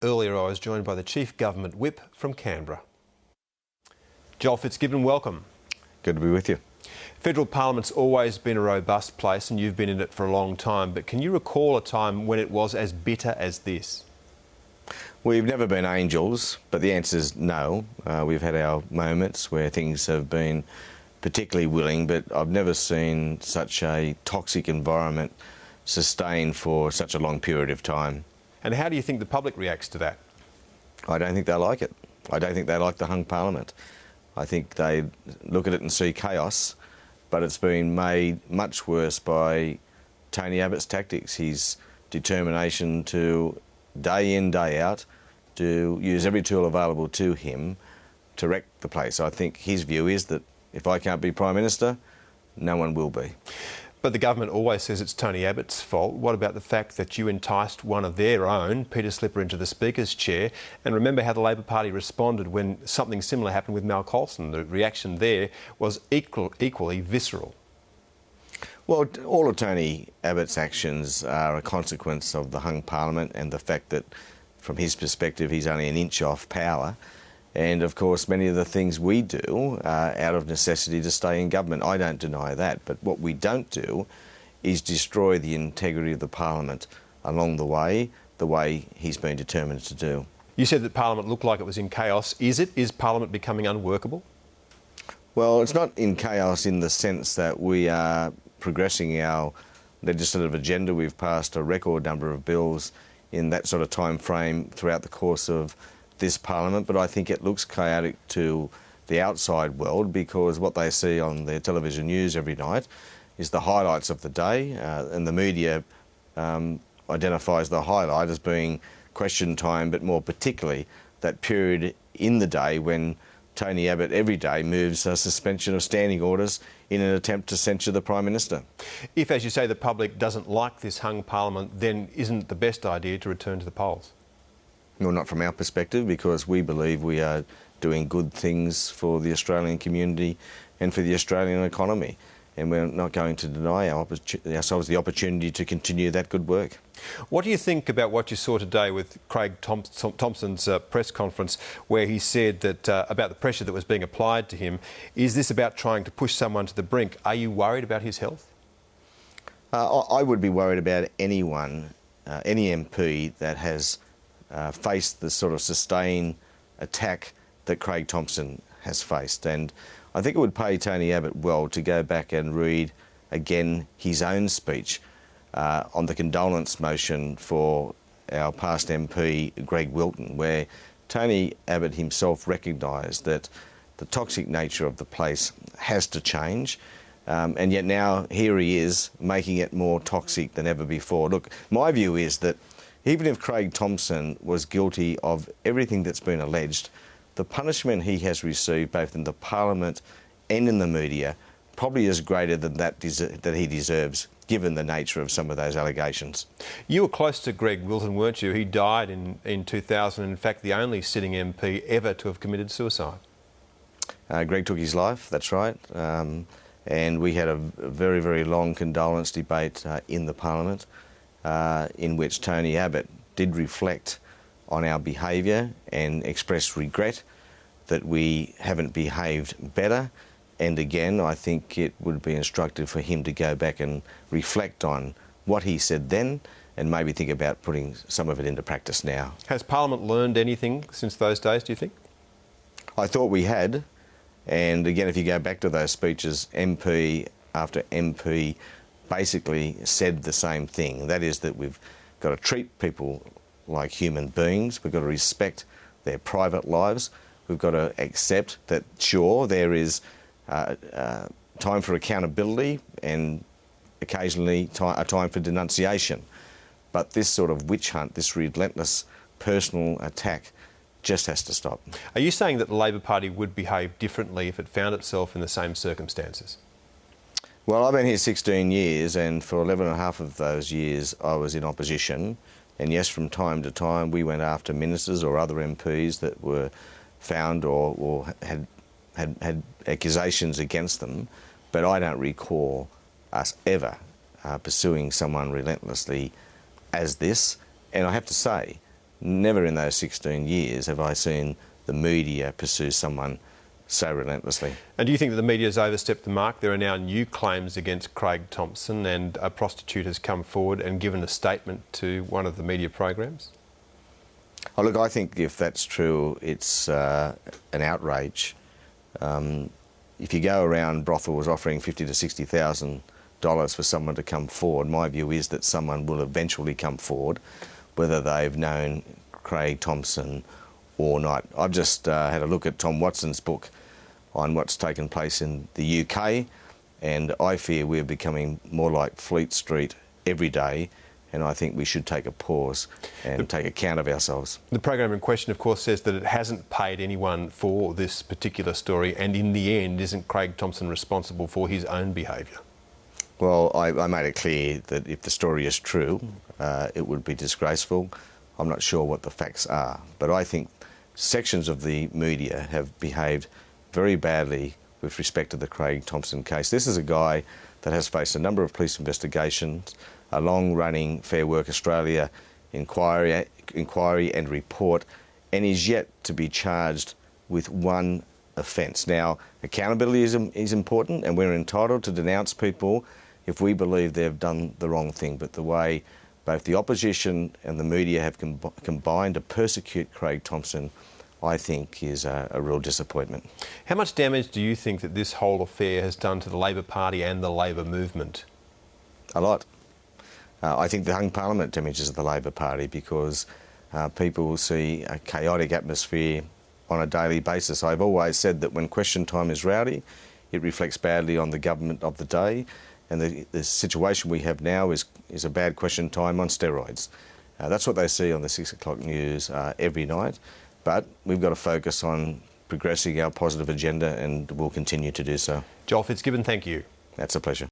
Earlier I was joined by the Chief Government Whip from Canberra. Joel Fitzgibbon, welcome. Good to be with you. Federal Parliament's always been a robust place and you've been in it for a long time, but can you recall a time when it was as bitter as this? We've never been angels, but the answer is no. We've had our moments where things have been particularly willing, but I've never seen such a toxic environment sustained for such a long period of time. And how do you think the public reacts to that? I don't think they like it. I don't think they like the hung parliament. I think they look at it and see chaos, but it's been made much worse by Tony Abbott's tactics, his determination to, day in, day out, to use every tool available to him to wreck the place. I think his view is that if I can't be Prime Minister, no one will be. But the government always says it's Tony Abbott's fault. What about the fact that you enticed one of their own, Peter Slipper, into the Speaker's chair? And remember how the Labor Party responded when something similar happened with Mal Coulson. The reaction there was equally visceral. Well, all of Tony Abbott's actions are a consequence of the hung parliament and the fact that, from his perspective, he's only an inch off power. And, of course, many of the things we do are out of necessity to stay in government. I don't deny that. But what we don't do is destroy the integrity of the parliament along the way he's been determined to do. You said that Parliament looked like it was in chaos. Is it? Is Parliament becoming unworkable? Well, it's not in chaos in the sense that we are progressing our legislative agenda. We've passed a record number of bills in that sort of time frame throughout the course of this parliament, but I think it looks chaotic to the outside world because what they see on their television news every night is the highlights of the day, and the media identifies the highlight as being question time, but more particularly that period in the day when Tony Abbott every day moves a suspension of standing orders in an attempt to censure the Prime Minister. If, as you say, the public doesn't like this hung parliament, then isn't it the best idea to return to the polls? Well, not from our perspective, because we believe we are doing good things for the Australian community and for the Australian economy. And we're not going to deny ourselves the opportunity to continue that good work. What do you think about what you saw today with Craig Thompson's press conference, where he said that about the pressure that was being applied to him? Is this about trying to push someone to the brink? Are you worried about his health? I would be worried about anyone, any MP that has faced the sort of sustained attack that Craig Thompson has faced. And I think it would pay Tony Abbott well to go back and read again his own speech on the condolence motion for our past MP Greg Wilton, where Tony Abbott himself recognised that the toxic nature of the place has to change, and yet now here he is making it more toxic than ever before. Look, my view is that even if Craig Thompson was guilty of everything that's been alleged, the punishment he has received both in the Parliament and in the media probably is greater than that he deserves, given the nature of some of those allegations. You were close to Greg Wilton, weren't you? He died in 2000, in fact the only sitting MP ever to have committed suicide. Greg took his life, that's right, and we had a very, very long condolence debate in the Parliament, in which Tony Abbott did reflect on our behaviour and express regret that we haven't behaved better. And again, I think it would be instructive for him to go back and reflect on what he said then and maybe think about putting some of it into practice now. Has Parliament learned anything since those days, do you think? I thought we had. And again, if you go back to those speeches, MP after MP basically said the same thing. That is that we've got to treat people like human beings. We've got to respect their private lives. We've got to accept that, sure, there is time for accountability and occasionally a time for denunciation. But this sort of witch hunt, this relentless personal attack, just has to stop. Are you saying that the Labor Party would behave differently if it found itself in the same circumstances? Well, I've been here 16 years, and for 11 and a half of those years I was in opposition. And yes, from time to time we went after ministers or other MPs that were found or had accusations against them. But I don't recall us ever pursuing someone relentlessly as this. And I have to say Never in those 16 years have I seen the media pursue someone so relentlessly. And do you think that the media has overstepped the mark? There are now new claims against Craig Thompson, and a prostitute has come forward and given a statement to one of the media programs. Oh, look, I think if that's true, it's an outrage. If you go around brothels offering $50,000 to $60,000 for someone to come forward, my view is that someone will eventually come forward, whether they've known Craig Thompson or not. I've just had a look at Tom Watson's book on what's taken place in the UK, and I fear we're becoming more like Fleet Street every day, and I think we should take a pause and take account of ourselves. The program in question, of course, says that it hasn't paid anyone for this particular story, and in the end, isn't Craig Thompson responsible for his own behaviour? Well, I made it clear that if the story is true, it would be disgraceful. I'm not sure what the facts are, but I think sections of the media have behaved very badly with respect to the Craig Thompson case. This is a guy that has faced a number of police investigations, a long-running Fair Work Australia inquiry and report, and is yet to be charged with one offence. Now, accountability is important, and we're entitled to denounce people if we believe they've done the wrong thing. But the way both the opposition and the media have combined to persecute Craig Thompson, I think, is a real disappointment. How much damage do you think that this whole affair has done to the Labor Party and the Labor movement? A lot. I think the hung parliament damages the Labor Party because people will see a chaotic atmosphere on a daily basis. I've always said that when question time is rowdy, it reflects badly on the government of the day, and the situation we have now is a bad question time on steroids. That's what they see on the 6 o'clock news every night, but we've got to focus on progressing our positive agenda, and we'll continue to do so. Joel Fitzgibbon, thank you. That's a pleasure.